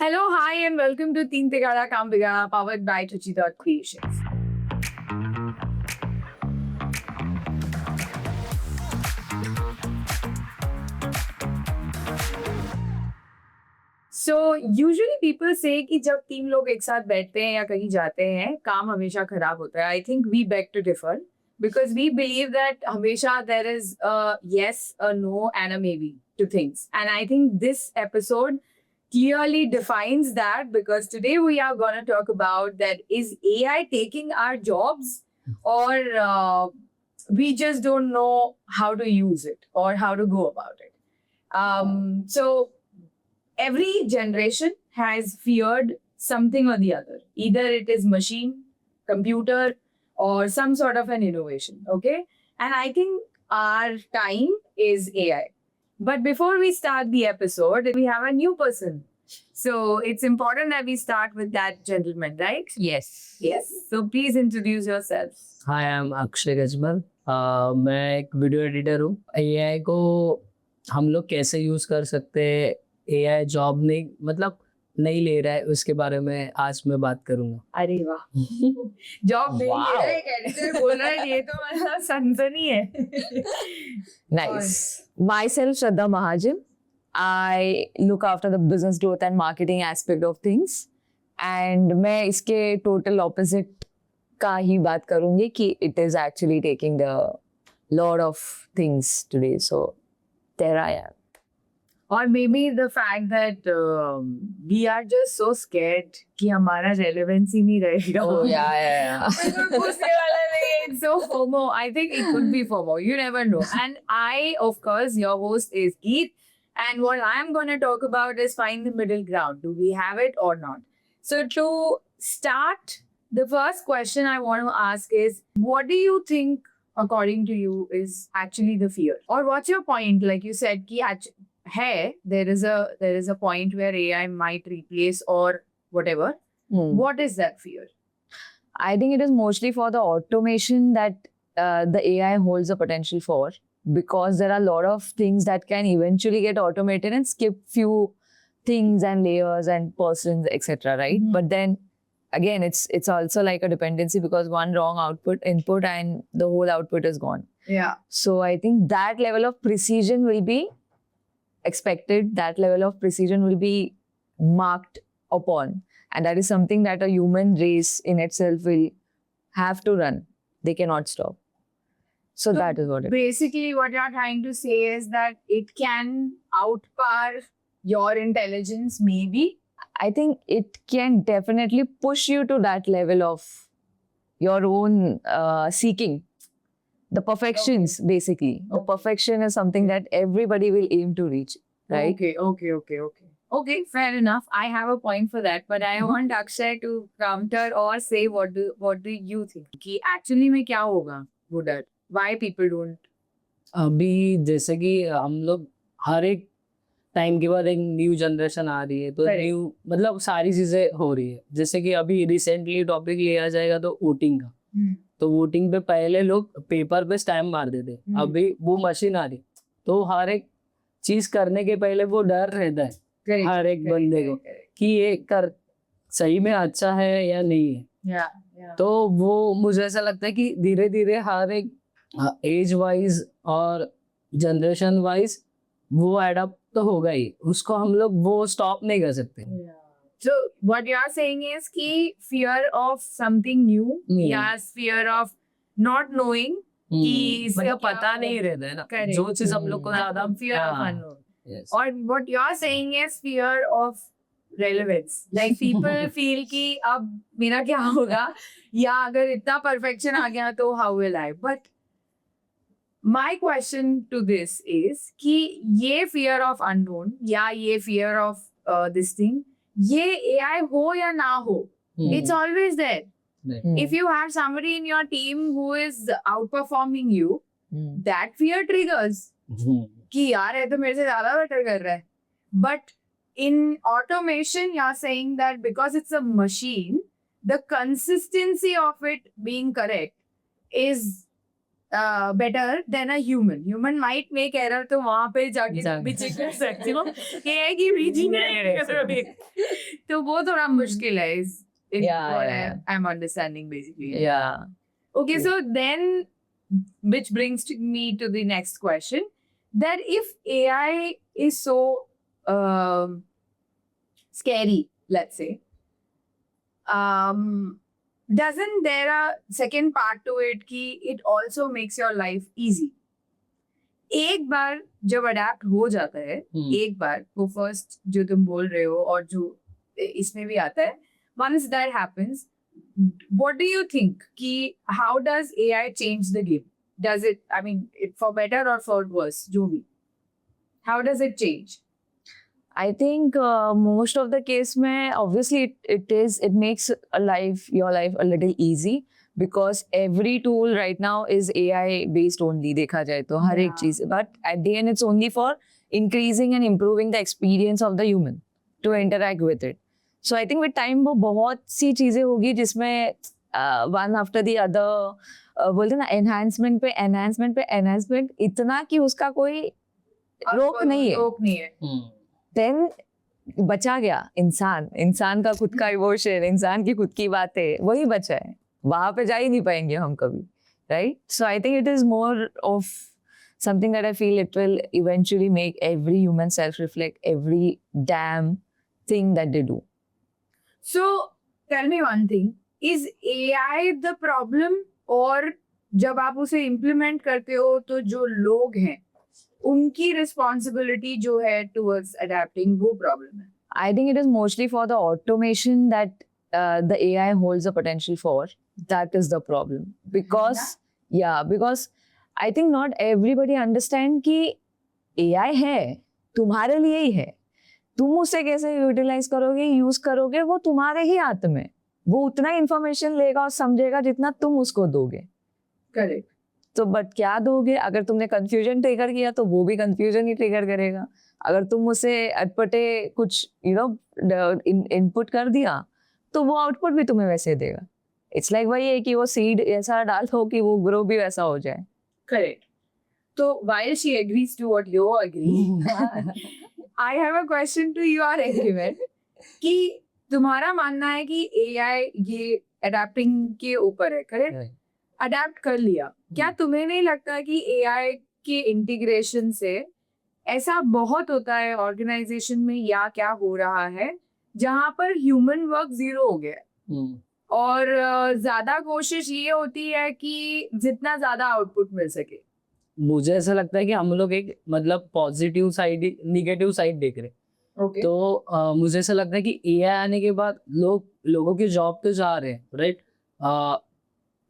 Hello, hi, and welcome to Teen Tigara Kaam Bigara, powered by Creations. So usually people say कि जब तीन लोग एक साथ बैठते हैं या कहीं जाते हैं काम हमेशा खराब होता है. I think we beg to differ because we believe that हमेशा there is a yes, a no, and a maybe to things. And I think this episode clearly defines that because today we are going to talk about that is AI taking our jobs or we just don't know how to use it or how to go about it. So every generation has feared something or the other. Either it is machine, computer, or some sort of an innovation. Okay. And I think our time is AI. But before we start the episode, we have a new person. So it's important that we start with that gentleman, right? Yes. Yes. So please introduce yourself. Hi, I'm Akshay Gajmal. मैं एक video editor हूँ. AI को हम लोग कैसे use कर सकते हैं, AI जॉब नहीं ले रहा है, उसके बारे में आज मैं बात करूँगा. अरे वाह. जॉब नहीं ले रहा है, एक एडिटर बोल रहा है, ये तो मतलब सनसनी है. Nice. Myself, Shraddha Mahajan. I look after the business growth and marketing aspect of things. And मैं इसके total opposite का ही बात करूँगी कि it is actually taking the lot of things today. So there I am. Or maybe the fact that we are just so scared कि हमारा relevance ही नहीं रहेगा. Oh yeah. पूछने वाला नहीं. It's so FOMO. I think it could be FOMO. You never know. And I, of course, your host is Geet. And what I'm going to talk about is find the middle ground. Do we have it or not? So to start, the first question I want to ask is, what do you think, according to you, is actually the fear? Or what's your point? Like you said, hey, there is a point where AI might replace or whatever. What is that fear? I think it is mostly for the automation that the AI holds the potential for, because there are a lot of things that can eventually get automated and skip few things and layers and persons, etc. Right? But then again, it's also like a dependency because one wrong input and the whole output is gone. Yeah. So I think that level of precision will be expected. That level of precision will be marked upon. And that is something that a human race in itself will have to run. They cannot stop. So that is what it is. Basically, what you're trying to say is that it can outpower your intelligence, maybe. I think it can definitely push you to that level of your own seeking. The perfections, basically. The perfection is something that everybody will aim to reach, right? Okay, fair enough. I have a point for that, but I want Akshay to counter or say what do you think? कि actually में क्या होगा वो डर? Why people don't? अभी जैसे कि हम लोग हर एक टाइम के बाद एक न्यू जनरेशन आ रही है, तो न्यू सारी चीज़ें हो रही है. जैसे कि अभी रिसेंटली टॉपिक लिया जाएगा तो वोटिंग का. तो वोटिंग पे पहले लोग पेपर पे स्टैम्प मारते थे. अभी वो मशीन आ रही, तो हर एक चीज करने के पहले वो डर रहता है हर एक बंदे को कि ये कर सही में अच्छा है या नहीं है. तो वो मुझे ऐसा लगता है कि धीरे धीरे हर एक एज वाइज और जनरेशन वाइज वो एडप्ट तो होगा ही. उसको हम लोग वो स्टॉप नहीं कर सकते. So what you are saying is कि fear of something new या fear of not knowing कि इसका पता नहीं रहता है ना. जो चीज हम लोग को ज्यादा fear of unknown. और what you are saying is fear of relevance. Like people feel कि अब मेरा क्या होगा या अगर इतना perfection आ गया तो how will I? But my question to this is कि ये fear of unknown या ये fear of this thing ये AI हो या ना हो, it's always there. If you have somebody in your team who is outperforming you, that fear triggers कि यार ये तो मेरे से ज़्यादा better कर रहा है. But in automation, you're saying that because it's a machine, the consistency of it being correct is better than a human. Human might make error, तो वहाँ पे जाके जाके- भी check कर सकते हो ये है कि रीजनिंग नहीं कर रहे तो वो थोड़ा मुश्किल है is Yeah, what yeah. I'm understanding basically. Yeah. Okay, so then, which brings me to the next question, that if AI is so scary, let's say, doesn't there a second part to it कि it also makes your life easy? एक बार जब adapt हो जाता है, एक बार वो first जो तुम बोल रहे हो और जो इसमें भी आता है, once that happens, what do you think कि how does AI change the game? Does it, I mean, it for better or for worse, जो भी, how does it change? I think most of the case में obviously it makes your life a little easy because every tool right now is AI based only देखा जाए तो हर एक Yeah. चीज, but at the end it's only for increasing and improving the experience of the human to interact with it. So I think with time वो बहुत सी चीजें होगी जिसमें one after the other बोलते ना enhancement पे enhancement इतना कि उसका कोई रोक नहीं है. रोक नहीं है. देन बचा गया इंसान का खुद का इमोशन, इंसान की खुद की बातें, वही बचा है. वहां पे जा ही नहीं पाएंगे हम कभी, right? So I think it is more of something that I feel it will eventually make every human self reflect every damn thing that they do. So tell me one thing, is AI the problem, और जब आप उसे implement करते हो तो जो लोग हैं उनकी responsibility जो है towards adapting वो problem है? I think it is mostly for the automation that the AI holds the potential for. That is the problem. Because, because I think not everybody understand कि AI है, तुम्हारे लिए ही है. तुम उसे कैसे यूटिलाइज करोगे, यूज करोगे, वो तुम्हारे ही हाथ में. वो उतना इंफॉर्मेशन लेगा और समझेगा जितना तुम उसको दोगे. Correct. तो बट क्या दोगे? अगर तुमने कंफ्यूजन ट्रिगर किया तो वो भी कंफ्यूजन ही ट्रिगर करेगा. अगर तुम उसे अटपटे कुछ इनपुट कर दिया तो वो आउटपुट भी तुम्हें वैसे देगा. इट्स लाइक वही है कि वो सीड ऐसा डालो कि वो ग्रो भी वैसा हो जाए. Correct. So while she agrees to what you agree, I have a question to your argument कि तुम्हारा मानना है कि AI ये adapting के ऊपर है, correct? अडेप्ट कर लिया, क्या तुम्हें नहीं लगता कि AI के इंटीग्रेशन से ऐसा बहुत होता है ऑर्गेनाइजेशन में या क्या हो रहा है जहां पर ह्यूमन वर्क जीरो हो गया और ज्यादा कोशिश ये होती है कि जितना ज्यादा आउटपुट मिल सके? मुझे ऐसा लगता है कि हम लोग एक मतलब पॉजिटिव साइड निगेटिव साइड देख रहे हैं. Okay. तो मुझे ऐसा लगता है कि AI आने के बाद लोगों के जॉब तो जा रहे हैं, राइट?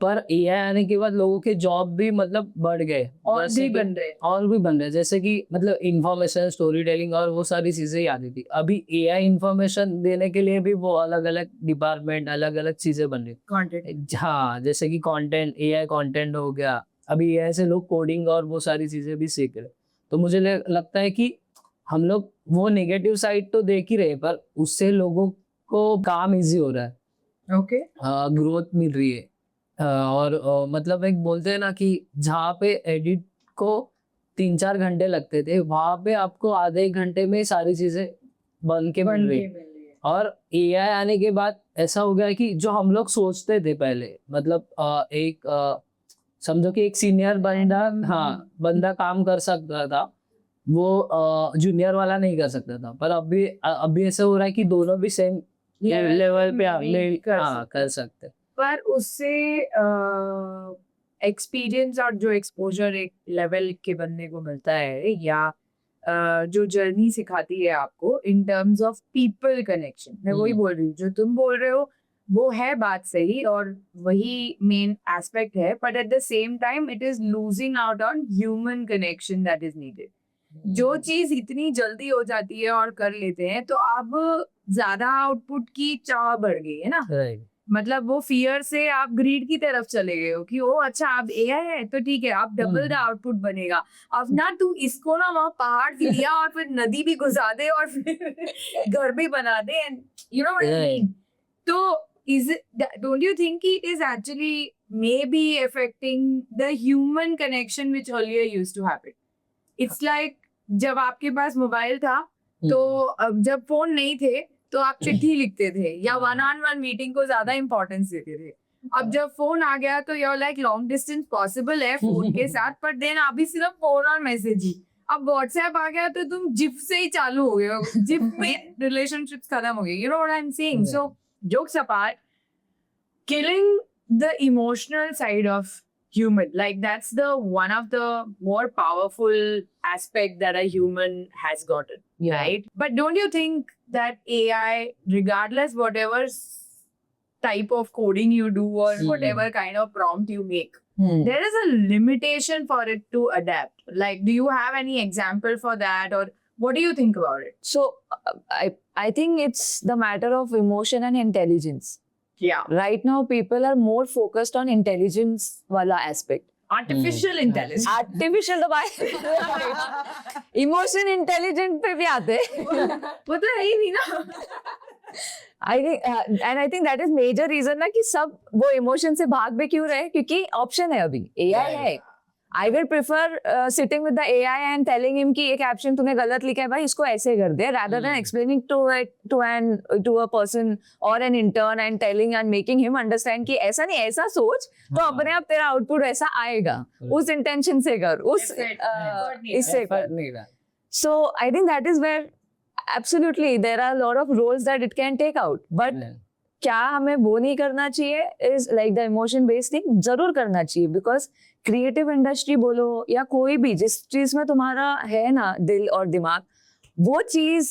पर AI आने के बाद लोगों के जॉब भी मतलब बढ़ गए और भी बन रहे हैं. जैसे कि मतलब इंफॉर्मेशन स्टोरी टेलिंग और वो सारी चीजें ही आती थी. अभी AI इंफॉर्मेशन देने के लिए भी वो अलग अलग डिपार्टमेंट अलग अलग चीजें बन रही. कंटेंट, हाँ, जैसे कि कंटेंट, AI कंटेंट हो गया. अभी AI से लोग कोडिंग और वो सारी चीजें भी सीख रहे. तो मुझे लगता है कि हम लोग वो नेगेटिव साइड तो देख ही रहे, पर उससे लोगों को काम इजी हो रहा है. ओके, ग्रोथ मिल रही है. और मतलब एक बोलते हैं ना कि जहाँ पे एडिट को 3-4 घंटे लगते थे, वहां पे आपको आधे एक घंटे में सारी चीजें बन के मिल रही है. और AI आने के बाद ऐसा हो गया कि जो हम लोग सोचते थे पहले, मतलब समझो कि एक सीनियर बंदा काम कर सकता था, वो जूनियर वाला नहीं कर सकता था. पर अभी ऐसा हो रहा है कि दोनों भी सेम लेवल पे कर सकते. पर उससे एक्सपीरियंस और जो एक्सपोजर एक लेवल के बनने को मिलता है या जो जर्नी सिखाती है आपको in terms of people connection, मैं वही बोल रही हूँ. जो तुम बोल रहे हो वो है बात सही और वही मेन एस्पेक्ट है, but at the same time it is losing out on human connection that is needed. जो चीज इतनी जल्दी हो जाती है और कर लेते हैं, तो अब ज्यादा आउटपुट की चाह बढ़ गई है ना. मतलब वो फियर से आप ग्रीड की तरफ चले गए हो कि ओ अच्छा अब AI है तो ठीक है, अब डबल द आउटपुट बनेगा. अब ना तू इसको ना वहाँ पहाड़ भी दिया और फिर नदी भी घुसा दे और फिर घर भी बना दे, and you know what I mean. तो is it? Don't you think it is actually maybe affecting the human connection which earlier used to happen? It's like जब आपके पास मोबाइल था तो अब जब फोन नहीं थे तो आप चिट्ठी लिखते थे या वन ऑन वन मीटिंग को ज्यादा इंपॉर्टेंस देते थे. अब जब फोन आ गया तो you're like long distance possible है फोन के साथ, पर देन अभी सिर्फ फोन और मैसेज ही. अब व्हाट्सएप आ गया तो तुम जिप से ही चालू हो गए हो, जिप में रिलेशनशिप्स खत्म हो गए. You know what I am saying? So jokes apart, killing the emotional side of human, like that's the one of the more powerful aspect that a human has gotten, right? But don't you think that AI, regardless whatever type of coding you do or whatever kind of prompt you make, there is a limitation for it to adapt. Like, do you have any example for that, or what do you think about it? So I think it's the matter of emotion and intelligence. Yeah. Right now, people are more focused on intelligence wala aspect. Artificial intelligence. Artificial तो भाई emotion intelligent पे भी आते हैं. वो तो है ही नहीं ना. I think and I think that is major reason ना कि सब वो emotion से भाग भी क्यों रहे, क्योंकि option है अभी AI है. I will prefer sitting with the AI and telling him कि एक caption तूने गलत लिखा है भाई, इसको ऐसे कर दे, rather than explaining to a person or an intern and telling and making him understand कि ऐसा नहीं, ऐसा सोच तो अपने आप तेरा output ऐसा आएगा. उस intention से कर, उस इससे कर. So I think that is where absolutely there are a lot of roles that it can take out. But क्या हमें वो नहीं करना चाहिए is like the emotion based thing जरूर करना चाहिए, because क्रिएटिव इंडस्ट्री बोलो या कोई भी जिस चीज में तुम्हारा है ना दिल और दिमाग, वो चीज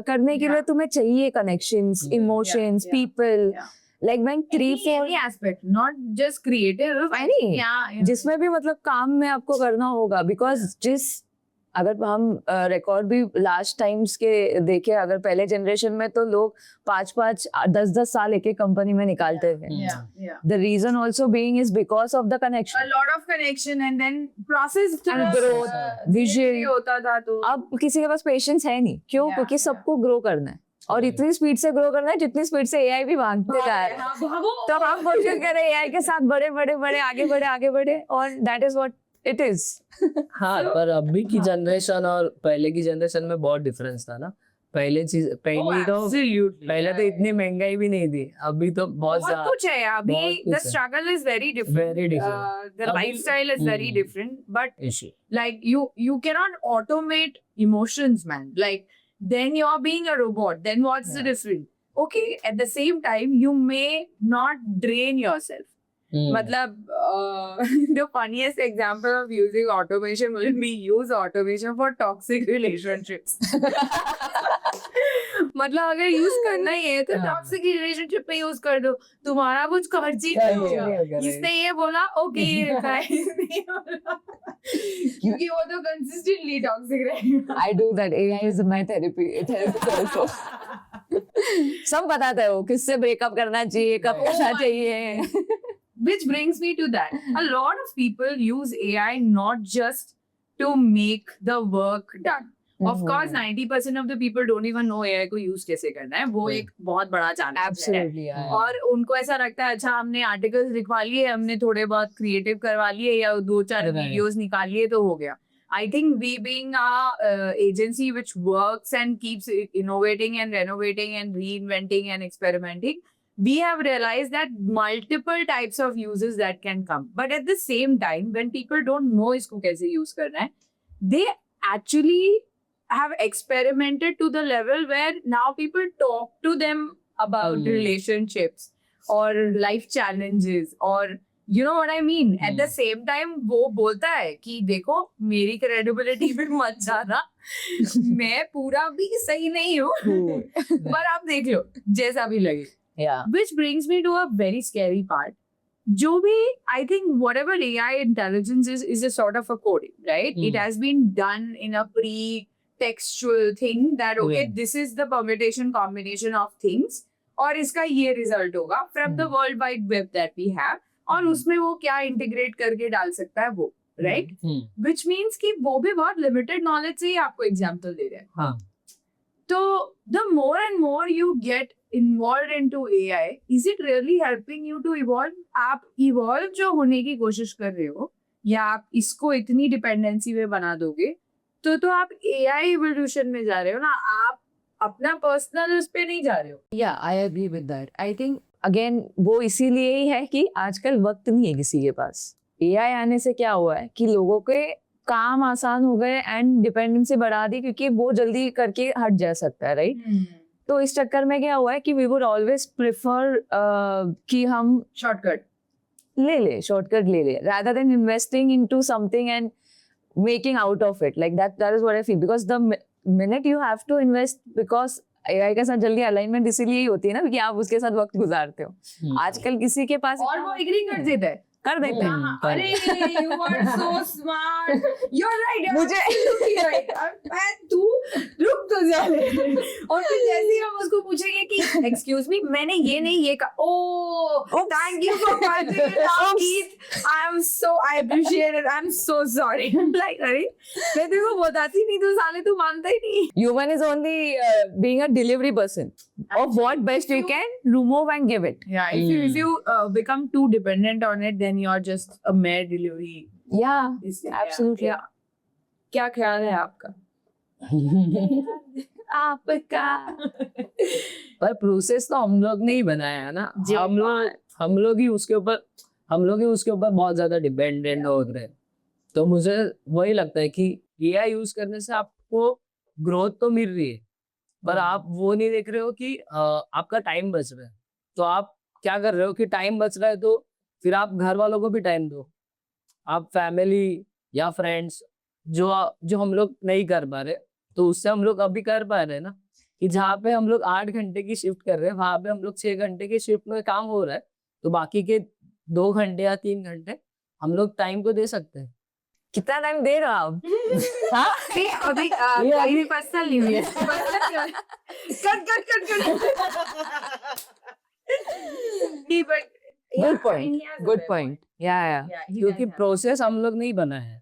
करने के लिए तुम्हें चाहिए connections, emotions, people. Like when 3-4 aspect, not just creative, any जिसमें भी मतलब काम में आपको करना होगा, बिकॉज अगर हम रिकॉर्ड भी लास्ट टाइम्स के देखें, अगर पहले जनरेशन में तो लोग 5-5, 10-10 साल एक कंपनी में निकालते थे. The reason also being is because of the connection. A lot of connection and then process And growth, vision. होता था तो अब किसी के पास पेशेंस है नहीं. क्यों? क्योंकि सबको ग्रो करना है और इतनी स्पीड से ग्रो करना है जितनी स्पीड से AI भी भागते जा रहा है. तो हम कोशिश करें AI के साथ बड़े आगे बढ़े और that is what it is. हाँ, पर अभी की जनरेशन और पहले की जनरेशन में बहुत डिफरेंस था ना. पहले तो इतनी महंगाई भी नहीं थी, अभी तो बहुत कुछ है. अभी the struggle is very different. Very different. The lifestyle is very different, but like you cannot automate emotions, man. Like then you're being a robot. Then what's the difference? Okay, at the same time you may not drain yourself. मतलब the funniest example of using automation will be use automation for toxic relationships. मतलब अगर use करना ही है तो toxic relationship पे use कर दो. तुम्हारा कुछ खर्ची इसने ये बोला ओके ये लिखा है क्योंकि वो तो कंसिस्टेंटली टॉक्सिक रहेगा. I do that. AI is my therapist also. सब बताता है वो किससे ब्रेकअप करना चाहिए, कब करना चाहिए. Which brings me to that. A lot of people use AI not just to make the work done. Of course, 90% of the people don't even know AI को use कैसे करना है. वो एक बहुत बड़ा challenge है. Absolutely. और उनको ऐसा लगता है अच्छा हमने आर्टिकल्स लिखवा लिए, हमने थोड़े बहुत क्रिएटिव करवा लिए या 2-4 वीडियोस निकाल लिए तो हो गया. I think we being a agency which works and keeps innovating and renovating and reinventing and experimenting, we have realized that multiple types of uses that can come. But at the same time, when people don't know इसको कैसे use करना है, they actually have experimented to the level where now people talk to them about relationships or life challenges or you know what I mean. At the same time, वो बोलता है कि देखो मेरी credibility पे मत जाना, मैं पूरा भी सही नहीं हूँ, पर आप देख लो जैसा भी लगे. Yeah. Which brings me to a very scary part. जो भी, I think whatever AI intelligence is a sort of a coding, right? It has been done in a pre-textual thing that okay, this is the permutation combination of things और इसका ये result होगा from the world wide web that we have और उसमें वो क्या integrate करके डाल सकता है वो, right? Which means कि वो भी बहुत limited knowledge से ही आपको example दे रहे हैं. हाँ. So the more and more you get involved into AI, is it really helping you to evolve? आप evolve जो होने की कोशिश कर रहे हो या आप इसको इतनी डिपेंडेंसी में बना दोगे तो आप AI evolution में जा रहे हो ना, आप अपना पर्सनल उस पे नहीं जा रहे हो. Yeah, I agree with that. I think again वो इसीलिए ही है कि आजकल वक्त नहीं है किसी के पास. AI आने से क्या हुआ है कि लोगों के काम आसान हो गए एंड डिपेंडेंसी बढ़ा दी क्योंकि वो जल्दी करके हट जा सकता है, राइट? तो इस चक्कर में क्या हुआ है कि वी वुड ऑलवेज प्रेफर कि हम शॉर्टकट ले शॉर्टकट ले rather than investing into something and making out of it. Like that is what I feel, because the minute you have to invest, because AI के साथ जल्दी alignment इसीलिए ही होती है ना कि आप उसके साथ वक्त गुजारते हो. आजकल किसी के पास और वो एग्री कर देता है. कर देते हैं. हाँ, अरे you are so smart. You're right. You're मुझे- absolutely right. मैं तू रुक तो जा ले. और फिर जैसे ही हम उसको पूछेंगे कि excuse me मैंने ये नहीं ये कहा. Oh, thank you for pointing it out, Keith. I appreciate it. I'm so sorry. I'm like अरे मैं तेरे को बताती नहीं तो साले तू मानता ही नहीं. Human is only being a delivery person of what best you can remove and give it. Yeah, if you become too dependent on it, then you're just a mere delivery. Yeah, absolutely. Yeah. क्या ख्याल है आपका? आपका पर process तो हम लोग ने ही बनाया है ना. जी. हम लोग ही उसके ऊपर बहुत ज्यादा डिपेंडेंट हो रहे हैं. तो मुझे वही लगता है कि AI यूज करने से आपको ग्रोथ तो मिल रही है, पर आप वो नहीं देख रहे हो कि आपका टाइम बच रहा है. तो आप क्या कर रहे हो कि टाइम बच रहा है तो फिर आप घर वालों को भी टाइम दो, आप फैमिली या फ्रेंड्स जो हम लोग नहीं कर पा रहे, तो उससे हम लोग अभी कर पा रहे हैं ना. कि जहाँ पे हम लोग 8 घंटे की शिफ्ट कर रहे हैं वहां पे हम लोग 6 घंटे की शिफ्ट में काम हो रहा है, तो बाकी के 2 घंटे या 3 घंटे हम लोग टाइम को दे सकते हैं. कितना टाइम दे रहे हो आप? हाँ? नहीं, अभी ये अभी पर्सनल नहीं हुई है. कट. Good point. Yeah. क्योंकि प्रोसेस हम लोग नहीं बना है,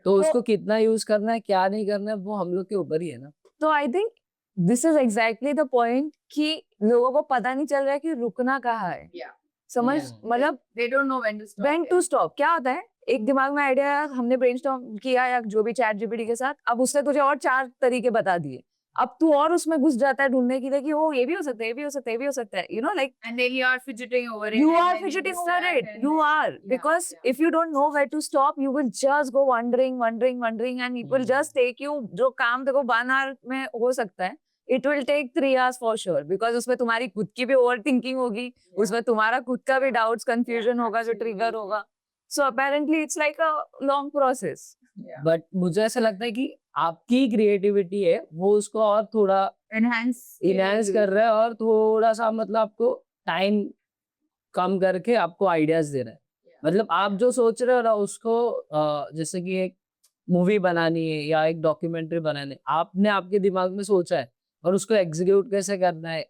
तो उसको कितना यूज करना है क्या नहीं करना है वो हम लोग के ऊपर ही है ना. तो I think this is exactly the point कि लोगों को पता नहीं चल रहा है कि रुकना कहाँ है. समझ Yeah. मतलब They don't know when to stop. when to stop. क्या होता है, एक दिमाग में आइडिया हमने ब्रेनस्टॉर्म किया या जो भी चैट जीपीटी के साथ, अब उसने तुझे और 4 तरीके बता दिए. अब तू और उसमें घुस जाता है ढूंढने के लिए कि वो ये भी हो सकता है, ये भी हो सकता है, ये भी हो सकता है. You know, like And then you are fidgeting over it. you and are then fidgeting you over decide it. and- You are, because yeah. if you don't know where to stop, you will just go wandering, and it will just take you. जो काम देखो 1 hour में हो सकता है, it will take 3 hours for sure, because उसमें तुम्हारी खुद की भी ओवर थिंकिंग होगी, उसमें तुम्हारा खुद का भी डाउट्स कंफ्यूजन होगा जो ट्रिगर होगा. So apparently it's like a long process. Yeah. But मुझे ऐसा लगता है कि आपकी क्रिएटिविटी है वो उसको और थोड़ा Enhance. इनहेंस कर रहा है और थोड़ा सा मतलब आपको टाइम कम करके आपको आइडियाज दे रहा है. मतलब आप जो सोच रहे हो ना उसको जैसे कि एक मूवी बनानी है या एक डॉक्यूमेंट्री बनानी है, आपने आपके दिमाग में सोचा है और उसको एग्जीक्यूट कैसे करना है,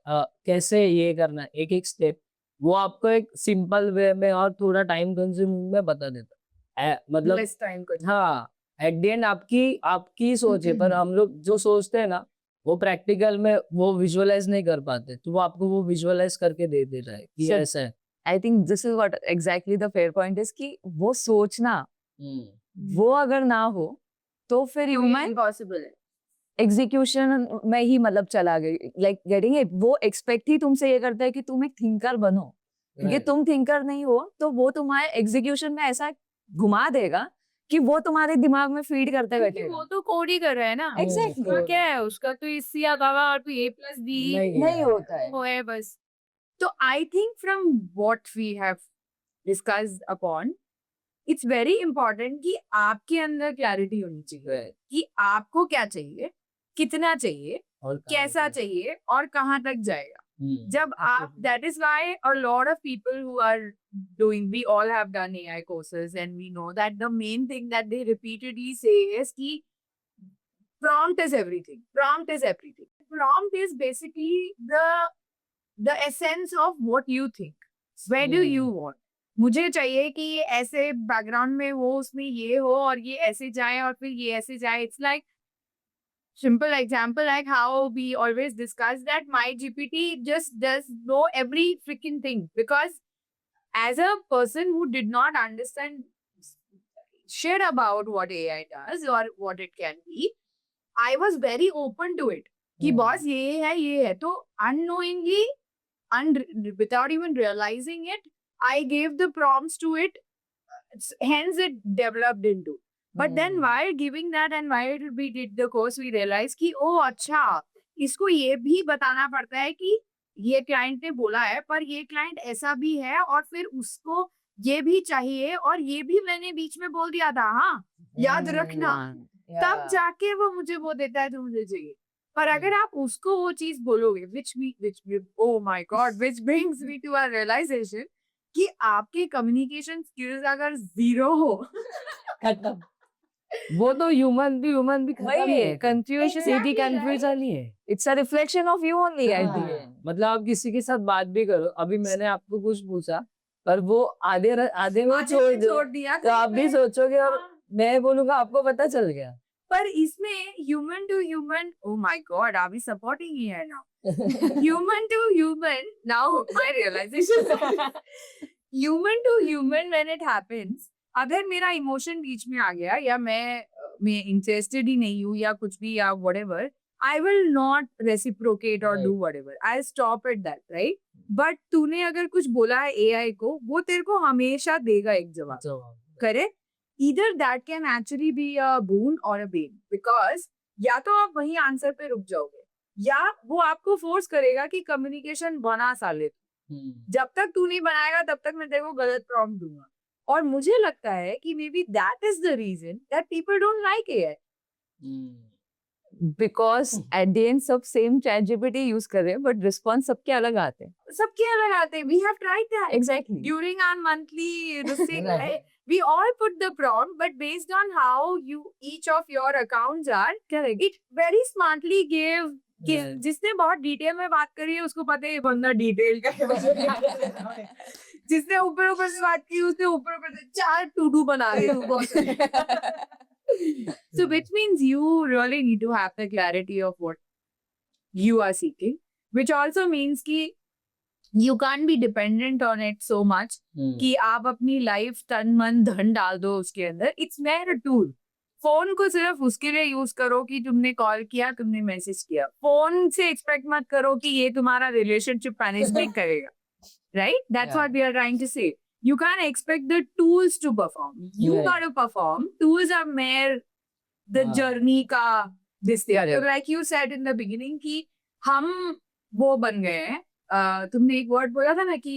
कैसे ये करना है, एक एक स्टेप वो आपको एक सिंपल वे में और थोड़ा टाइम कंज्यूमिंग में बता देता है. मतलब Less time. हाँ, एट द एंड आपकी सोच है, पर हम लोग जो सोचते हैं ना वो प्रैक्टिकल में वो विजुअलाइज नहीं कर पाते, तो वो आपको वो विजुअलाइज करके दे देता है कि Sure. ऐसा है. I think this is what exactly the fair point is कि वो सोचना वो अगर ना हो तो फिर ह्यूमन Impossible. एग्जीक्यूशन में ही मतलब चला गई. लाइक गेटिंग इट, वो एक्सपेक्ट ही तुमसे ये करता है कि तुम एक थिंकर बनो, क्योंकि Right. तुम थिंकर नहीं हो तो वो तुम्हारे एग्जीक्यूशन में ऐसा घुमा देगा कि वो तुम्हारे दिमाग में फीड करते क्योंकि बैठेगा. वो तो कोड ही कर रहा है ना. Exactly. उसका क्या है, उसका तो इससे आगा और तो A+B नहीं होता है. वो है बस. तो I think from what we have discussed upon, it's very important कि आपके अंदर क्लैरिटी होनी चाहिए Right. कि आपको क्या चाहिए, कितना चाहिए, और कैसा चाहिए और कहाँ तक जाएगा. जब आप, Absolutely. that is why a lot of people who are doing, we all have done AI courses and we know that the main thing that they repeatedly say is ki prompt is everything. Prompt is everything. Prompt is basically the essence of what you think. Where do you want? मुझे चाहिए कि ये ऐसे background में हो, उसमें ये हो और ये ऐसे जाए और फिर ये ऐसे जाए. It's like simple example like how we always discuss that my GPT just does know every freaking thing, because as a person who did not understand shit about what AI does or what it can be, I was very open to it. कि boss ये है तो unknowingly and without even realizing it, I gave the prompts to it, hence it developed into. But then while giving that and while we did the course, we realized कि oh अच्छा, इसको ये भी बताना पड़ता है कि ये क्लाइंट ने बोला है पर ये क्लाइंट ऐसा भी है और फिर उसको ये भी चाहिए और ये भी मैंने बीच में बोल दिया था, हाँ याद रखना, तब जाके वो मुझे वो देता है जो मुझे चाहिए. पर अगर आप उसको वो चीज बोलोगे, which oh my god, which brings me to a realization कि आपके कम्युनिकेशन स्किल्स अगर जीरो हो खत्म. वो तो ह्यूमन भी खत्म वही है. है, कंफ्यूजन Exactly, कंफ्यूजन ही है. It's a reflection of you only at the हाँ, एंड. मतलब आप किसी के साथ बात भी करो, अभी मैंने आपको कुछ पूछा पर वो आधे में आधे छोड़ में छोड़ दिया तो आप भी सोचोगे और हाँ. मैं बोलूंगा आपको पता चल गया. पर इसमें human to human, oh my god, are we supporting here now? Human to human, now my realization, human to human when it happens, अगर मेरा इमोशन बीच में आ गया या मैं इंटरेस्टेड ही नहीं हूँ या कुछ भी या whatever, I will not reciprocate or do whatever. I'll stop at that, right? But तूने अगर कुछ बोला है AI को, वो तेरे को हमेशा देगा एक जवाब. Correct? Either that can actually be a boon or a bane, because या तो आप वही आंसर पे रुक जाओगे या वो आपको फोर्स करेगा कि कम्युनिकेशन बना साले. जब तक तू नहीं बनाएगा तब तक मैं तेरे को गलत प्रॉम्प्ट दूंगा. और मुझे लगता है कि maybe that is the reason that people don't like AI. Because at the end सब सेम चैट जीपीटी यूज कर रहे हैं बट रिस्पॉन्स सबके अलग आते हैं. सबके अलग आते हैं. We have tried that exactly. during our monthly thing, Right. right? We all put the prompt, but based on how each of your accounts are, correct. it very smartly gave कि Right. जिसने बहुत detail में बात करी है उसको पता है ये बंदा डिटेल का है. जिसने ऊपर ऊपर से बात की उसने ऊपर ऊपर से 4 to do बना दिए. So which means you really need to have the clarity of what you are seeking, which also means कि you can't be dependent on it so much कि आप अपनी लाइफ तन मन धन डाल दो उसके अंदर. It's mayor tool. फोन को सिर्फ उसके लिए यूज करो कि तुमने कॉल किया, तुमने मैसेज किया. फोन से एक्सपेक्ट मत करो कि ये तुम्हारा रिलेशनशिप मैनेज नहीं करेगा. Right? That's what we are trying to say. You can't expect the tools to perform. You Right. got to perform. Tools are mere the journey का this thing. Correct. Like you said in the beginning कि हम वो बन गए हैं. तुमने एक word बोला था ना कि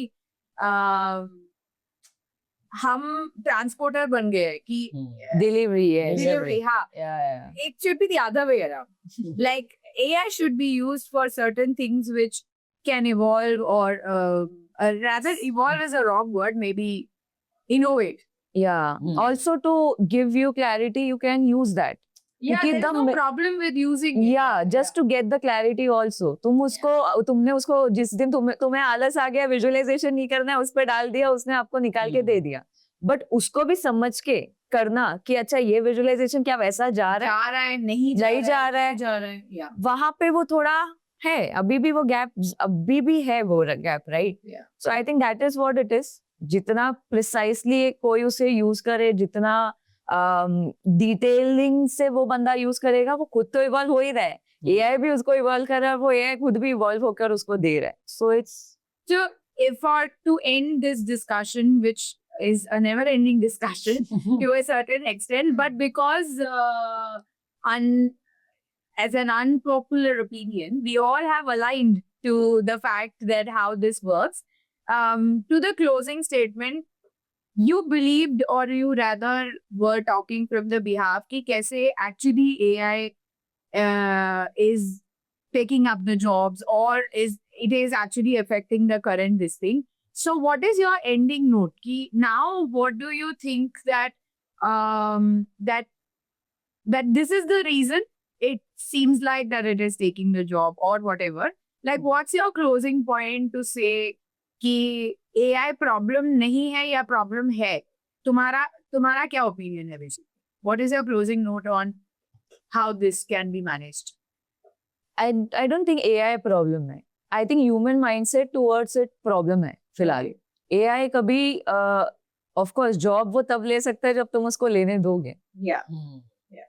हम ट्रांसपोर्टर बन गए हैं कि डिलीवरी है. डिलीवरी. हाँ, it should be the other way around. Like AI should be used for certain things which can evolve or rather evolve is a wrong word, maybe innovate. Yeah. Hmm. Also to give you clarity, you can use that. Yeah, Because there's the no problem with using it. Yeah, just to get the clarity also. तुमने उसको जिस दिन तुम्हें आलस आ गया, visualisation नहीं करना है, उस पर डाल दिया, उसने आपको निकाल के दे दिया. बट उसको भी समझ के करना कि अच्छा ये विजुअलाइजेशन क्या वैसा जा रहा है, नहीं जा रहा है, yeah. वहां पे वो थोड़ा है. अभी भी वो गैप, अभी भी है वो gap, right? Yeah. So I think that is what it is. जितना प्रिसाइसली कोई उसे यूज करे, जितना डिटेलिंग से वो बंदा यूज करेगा, वो खुद तो इवॉल्व हो ही रहा है. एआई भी उसको इवॉल्व कर रहा है, वो एआई खुद भी इवॉल्व होकर उसको दे रहा है. So it's So, if for to end this discussion, which is a never-ending discussion to a certain extent, but because as an unpopular opinion, we all have aligned to the fact that how this works. To the closing statement, you believed or you rather were talking from the behalf कि कैसे actually AI is taking up the jobs or it is actually affecting the current this thing. So what is your ending note? Ki now what do you think that that this is the reason it seems like that it is taking the job or whatever? Like what's your closing point to say कि AI problem नहीं है या problem है? तुम्हारा क्या opinion है basically? What is your closing note on how this can be managed? I don't think AI problem है. I think human mindset towards it problem है फिलहाल. AI कभी of course job वो तब ले सकता है जब तुम उसको लेने दोगे. Yeah.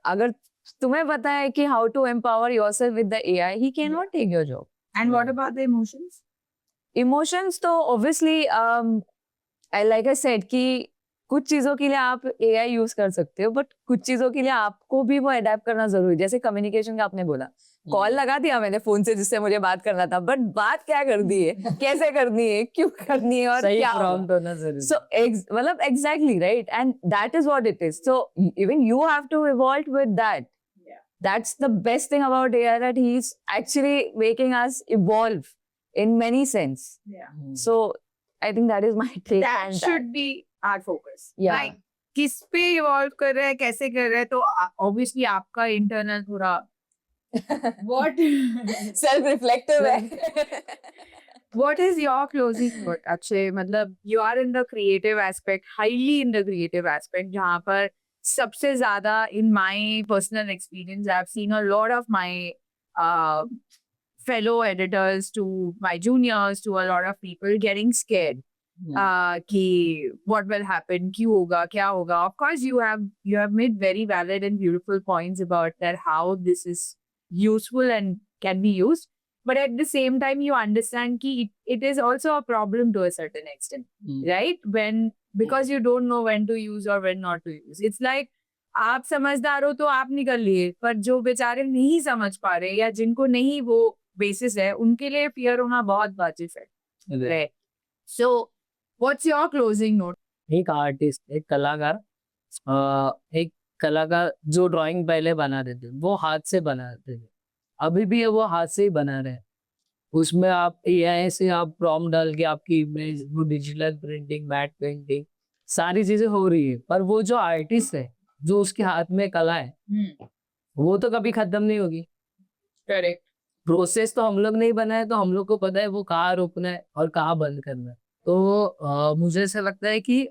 अगर तुम्हें पता है कि how to empower yourself with the AI, he cannot take your job. And what about the emotions? Emotions तो obviously like I said कि कुछ चीजों के लिए आप AI यूज कर सकते हो बट कुछ चीजों के लिए आपको भी वो अडेप्ट करना जरूरी है. जैसे कम्युनिकेशन का आपने बोला, कॉल लगा दिया मैंने फोन से जिससे मुझे बात करना था, बट बात क्या करनी है, कैसे करनी है, क्यों करनी है और सही क्या prompt होना जरूरी so मतलब exactly right, and that is what it is. So even you have to evolve with that. That's the best thing about AI, that he's actually making us evolve in many sense. Yeah. So I think that is my take. That on should be our focus. Yeah. Like, किस पे evolve कर रहे हैं, कैसे कर रहे हैं, तो ऑब्वियसली आपका इंटरनल थोड़ा what self-reflective है. what is your closing word? Akshay, मतलब you are in the creative aspect, highly in the creative aspect, जहाँ पर सबसे ज्यादा in my personal experience I've seen a lot of my fellow editors to my juniors to a lot of people getting scared कि what will happen, क्यों होगा, क्या होगा. Of course you have made very valid and beautiful points about that, how this is useful and can be used, but at the same time you understand कि it is also a problem to a certain extent, right? Because you don't know when to use or when not to use. It's like आप समझदार हो तो आप निकल लिए, पर जो बेचारे नहीं समझ पा रहे या जिनको नहीं वो बेसिस है, उनके लिए फियर होना बहुत वाजिब है. Right. So what's your closing note? एक आर्टिस्ट, एक कलाकार जो ड्राइंग पहले बना देते वो हाथ से बनाते थे, अभी भी वो हाथ से ही बना रहे हैं. उसमें आप AI से आप प्रॉम्प्ट डाल के आपकी इमेज, वो डिजिटल प्रिंटिंग, मैट पेंटिंग, सारी चीजें हो रही है, पर वो जो आर्टिस्ट है, जो उसके हाथ में कला है, वो तो कभी खत्म नहीं होगी. Correct. प्रोसेस तो हम लोग नहीं बनाए, तो हम लोग को पता है वो कहाँ रोकना है और कहाँ बंद करना है. तो मुझे ऐसा लगता है कि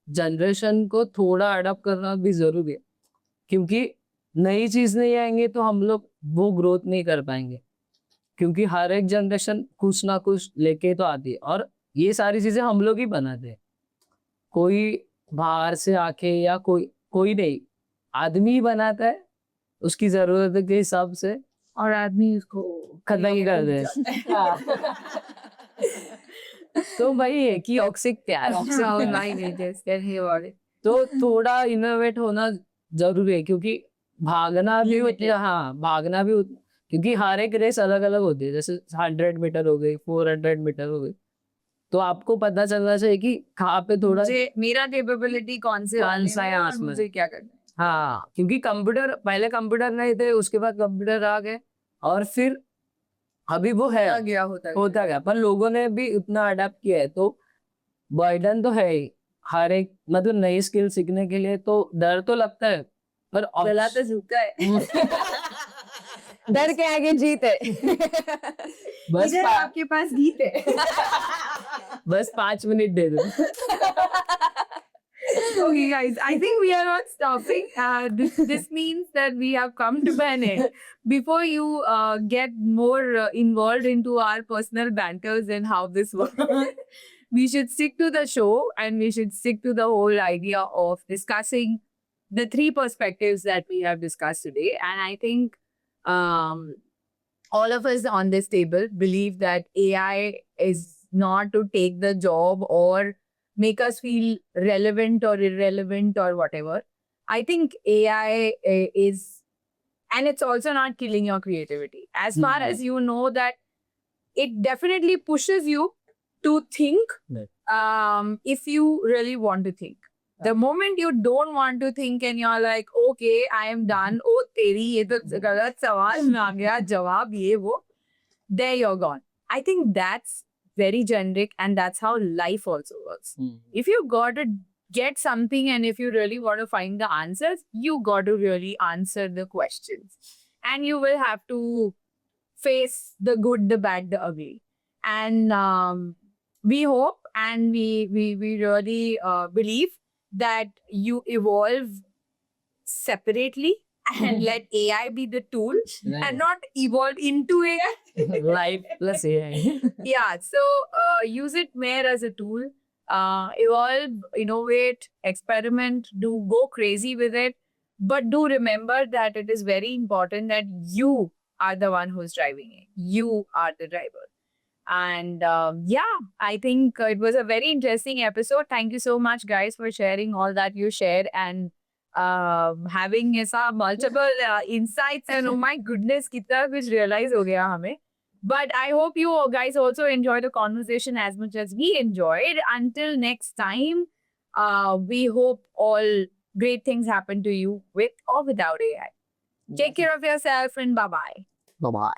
जनरेशन को थोड़ा अडॉप्ट करना भी जरूरी है, क्योंकि नई चीज नहीं आएंगे तो हम लोग वो ग्रोथ नहीं कर पाएंगे, क्योंकि हर एक जनरेशन कुछ ना कुछ लेके तो आती है और ये सारी चीजें हम लोग ही बनाते हैं. कोई बाहर से आके या कोई नहीं, आदमी ही बनाता है उसकी जरूरत के हिसाब से, और आदमी उसको खत्म ही कर दे. तो वही है कि ऑक्सिक प्यार तो थोड़ा इनोवेट होना जरूरी है, क्योंकि भागना भी क्योंकि हर एक रेस अलग अलग होती है. जैसे 100 मीटर हो गई, 400 मीटर हो गई, तो आपको पता चलना चाहिए कि कहाँ पे थोड़ा मेरा कैपेबिलिटी कौन सा है और मुझे क्या करना है. हाँ, क्योंकि पहले कंप्यूटर नहीं थे, उसके बाद कंप्यूटर आ गए और फिर अभी वो है होता गया, पर लोगों ने भी उतना अडेप्ट किया है, तो बर्डन तो है ही हर एक, मतलब नई स्किल सीखने के लिए तो डर तो लगता है, पर गला तो झुकता है. डर के आगे जीत है. बस इधर आपके पास गीत है. बस 5 मिनट दे दो. Okay, guys, I think we are not stopping. This means that we have come to an end. Before you get more involved into our personal banters and how this works, we should stick to the show and we should stick to the whole idea of discussing the 3 perspectives that we have discussed today. And I think all of us on this table believe that AI is not to take the job or make us feel relevant or irrelevant or whatever. I think AI is, and it's also not killing your creativity. As far as you know that it definitely pushes you to think, if you really want to think. The moment you don't want to think and you're like, okay, I am done. Oh, तेरी ये तो गलत सवाल में आ गया जवाब ये वो. There you're gone. I think that's very generic, and that's how life also works. If you got to get something and if you really want to find the answers, you got to really answer the questions, and you will have to face the good, the bad, the ugly. And we hope and we really believe that you evolve separately and let AI be the tool and not evolve into AI. Life plus AI. Yeah, so use it more as a tool. Evolve, innovate, experiment, do go crazy with it. But do remember that it is very important that you are the one who's driving it. You are the driver. And yeah, I think it was a very interesting episode. Thank you so much, guys, for sharing all that you shared and having ऐसा multiple insights. And oh my goodness, कितना कुछ realize हो गया हमें. But I hope you guys also enjoy the conversation as much as we enjoyed. Until next time, we hope all great things happen to you with or without AI. Take care of yourself and bye-bye. Bye bye.